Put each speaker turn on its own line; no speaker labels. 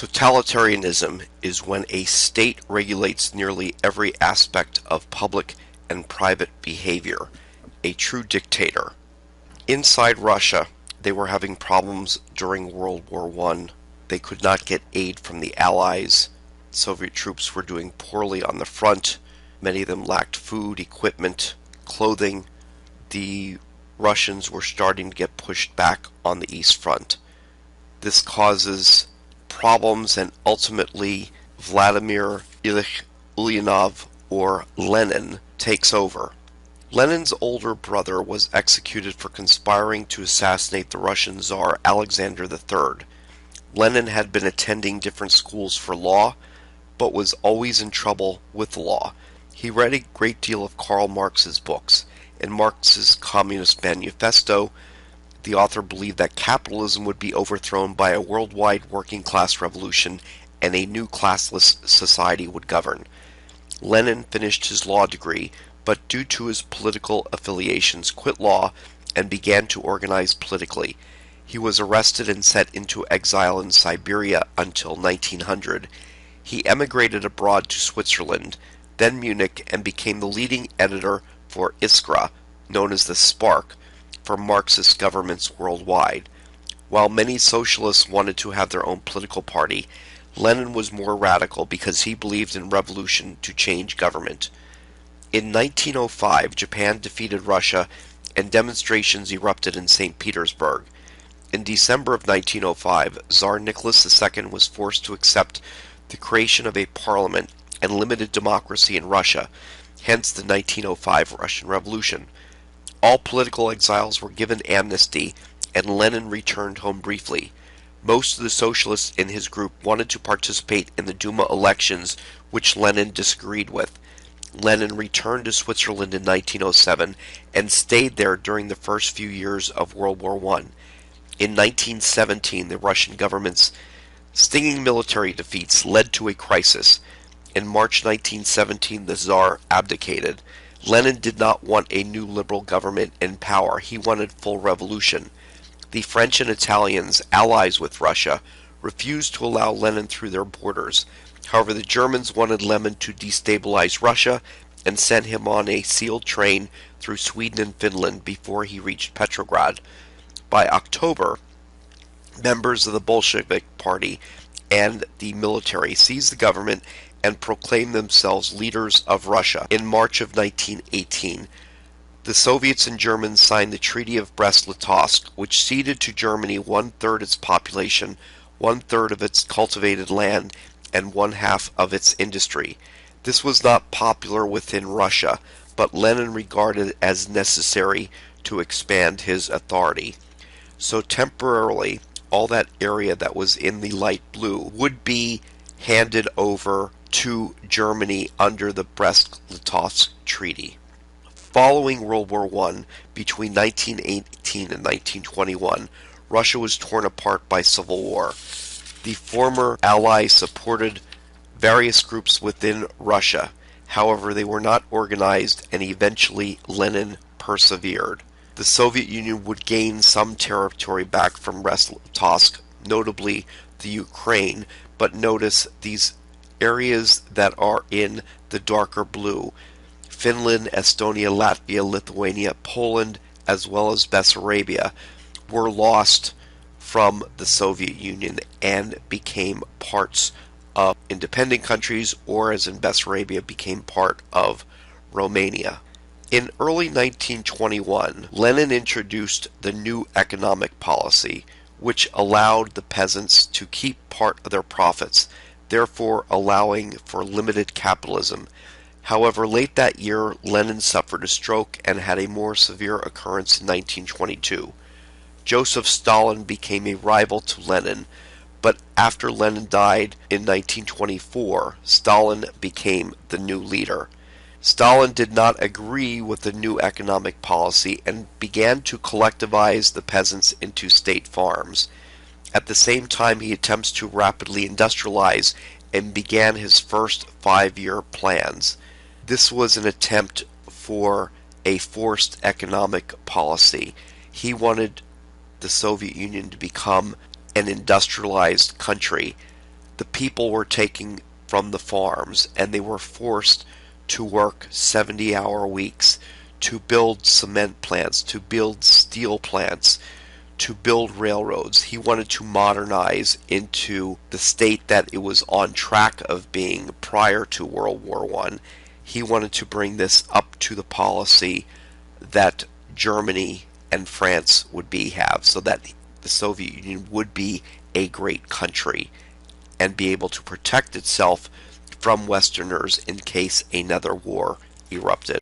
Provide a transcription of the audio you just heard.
Totalitarianism is when a state regulates nearly every aspect of public and private behavior, a true dictator. Inside Russia, they were having problems during World War I. They could not get aid from the Allies. Soviet troops were doing poorly on the front. Many of them lacked food, equipment, clothing. The Russians were starting to get pushed back on the East Front. This causes problems, and ultimately Vladimir Ilyich Ulyanov, or Lenin, takes over. Lenin's older brother was executed for conspiring to assassinate the Russian Tsar Alexander III. Lenin had been attending different schools for law, but was always in trouble with the law. He read a great deal of Karl Marx's books. In Marx's Communist Manifesto, the author believed that capitalism would be overthrown by a worldwide working-class revolution and a new classless society would govern. Lenin finished his law degree, but due to his political affiliations quit law and began to organize politically. He was arrested and sent into exile in Siberia until 1900. He emigrated abroad to Switzerland, then Munich, and became the leading editor for Iskra, known as the Spark, for Marxist governments worldwide. While many socialists wanted to have their own political party, Lenin was more radical because he believed in revolution to change government. In 1905, Japan defeated Russia and demonstrations erupted in St. Petersburg. In December of 1905, Tsar Nicholas II was forced to accept the creation of a parliament and limited democracy in Russia, hence the 1905 Russian Revolution. All political exiles were given amnesty, and Lenin returned home briefly. Most of the socialists in his group wanted to participate in the Duma elections, which Lenin disagreed with. Lenin returned to Switzerland in 1907 and stayed there during the first few years of World War I. In 1917, the Russian government's stinging military defeats led to a crisis. In March 1917, the Tsar abdicated. Lenin did not want a new liberal government in power. He wanted full revolution. The French and Italians, allies with Russia, refused to allow Lenin through their borders. However, the Germans wanted Lenin to destabilize Russia and sent him on a sealed train through Sweden and Finland before he reached Petrograd. By October, members of the Bolshevik Party and the military seized the government and proclaimed themselves leaders of Russia. In March of 1918, the Soviets and Germans signed the Treaty of Brest-Litovsk, which ceded to Germany one-third its population, one-third of its cultivated land, and one-half of its industry. This was not popular within Russia, but Lenin regarded it as necessary to expand his authority. So temporarily, all that area that was in the light blue would be handed over to Germany under the Brest-Litovsk Treaty. Following World War I, between 1918 and 1921, Russia was torn apart by civil war. The former Allies supported various groups within Russia. However, they were not organized, and eventually Lenin persevered. The Soviet Union would gain some territory back from Brest-Litovsk, notably the Ukraine, but notice these areas that are in the darker blue: Finland, Estonia, Latvia, Lithuania, Poland, as well as Bessarabia, were lost from the Soviet Union and became parts of independent countries, or as in Bessarabia, became part of Romania. In early 1921, Lenin introduced the new economic policy, which allowed the peasants to keep part of their profits, therefore allowing for limited capitalism. However, late that year, Lenin suffered a stroke and had a more severe occurrence in 1922. Joseph Stalin became a rival to Lenin, but after Lenin died in 1924, Stalin became the new leader. Stalin did not agree with the new economic policy and began to collectivize the peasants into state farms. At the same time, he attempts to rapidly industrialize and began his first 5-year plans. This was an attempt for a forced economic policy. He wanted the Soviet Union to become an industrialized country. the people were taken from the farms and they were forced to work 70-hour weeks, to build cement plants, to build steel plants, to build railroads. He wanted to modernize into the state that it was on track of being prior to World War I. He wanted to bring this up to the policy that Germany and France would have, so that the Soviet Union would be a great country and be able to protect itself from Westerners in case another war erupted.